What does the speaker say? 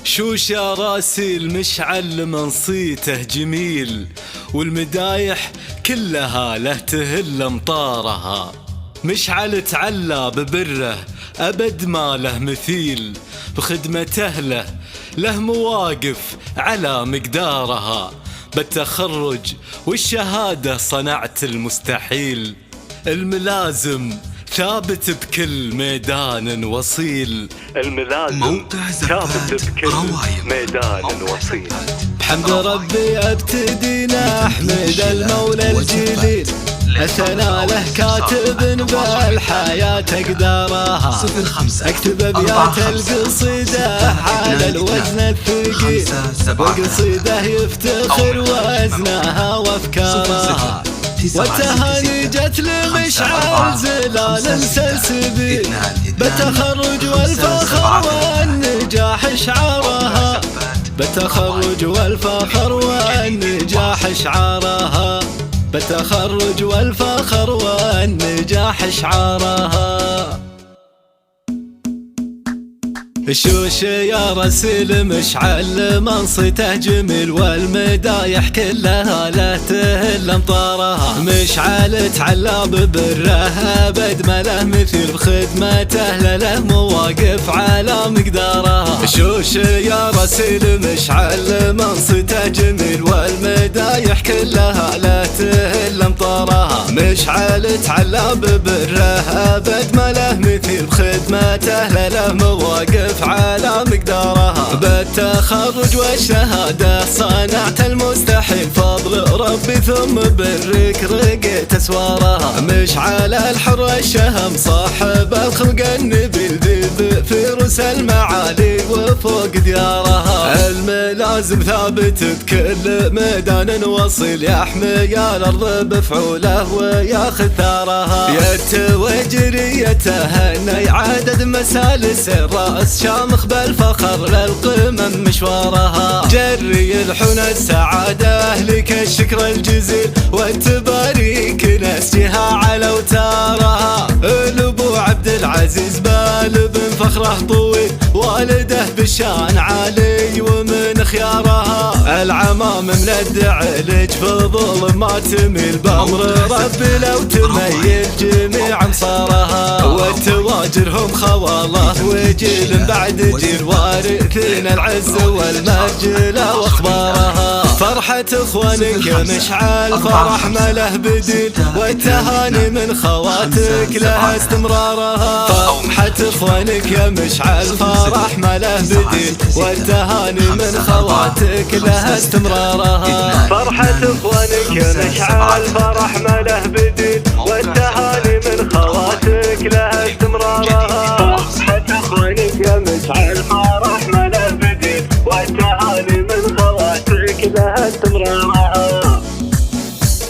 شوش يا راسي المشعل منصيته جميل، والمدايح كلها له تهل امطارها. مشعل تعلى ببره أبد ما له مثيل، بخدمته له مواقف على مقدارها. بالتخرج والشهادة صنعت المستحيل، الملازم ثابت بكل ميدان وصيل. الملازم ثابت بكل ميدان وصيل. بحمد ربي ابتدينا احمد المولى الجليل، الثنا له كاتب بالحياة اقدارها. اكتب ابيات القصيدة على الوزن الثقيل، والقصيدة يفتخر وزنها وافكارها. والتهاني جت لمشعل زلال سلسبيل، بالتخرج والفخر والنجاح شعارها. بالتخرج والفخر والنجاح شعارها. بالتخرج والفخر والنجاح شعارها. شوش يا رسل مشعل منصته جميل، والمدايح كلها لا تهل امطارها. مشعل تعلى ببره ابد ما له مثيل، بخدمته له مواقف على مقدارها. شوش يا رسل مشعل منصته جميل، والمدايح كلها لا تهل امطارها. مشعل تعلى ببره ابد ما له مثيل، بخدمته له مواقف على مقدارها. بالتخرج والشهادة صنعت المستحيل، فضل ربي ثم برك رقيت اسوارها. مشعل الحر الشهم صاحب الخلق النبيل، ذي فيروس المعالي وفوق ديارها. الملازم ثابت بكل ميدان وصيل، يحمي الارض بفعوله وياخذ ثارها. يتوجري يتهنى عدد مسالس الراس، شامخ بالفخر للقمم مشوارها. جري الحنى السعادة لك الشكر الجزيل، والتباريك نسجها على اوتارها. الابو عبد العزيز بالبن فخره طويل، والده بالشان عالي ومن خيارها. العمام من الدعلج فضول ما تميل، بامر ربي لو تميل جميع امصارها. والتواجرهم خوالله وجيل بعد جيل، وارثين العز والمجد واخبارها. فرحة اخوانك يا مشعل فرح ما له بديل، والتهاني من خواتك لها استمرارها. فرحة اخوانك يا مشعل فرح ما له بديل، والتهاني من خواتك لها استمرارها. فرحة اخوانك يا مشعل فرح ما له بديل،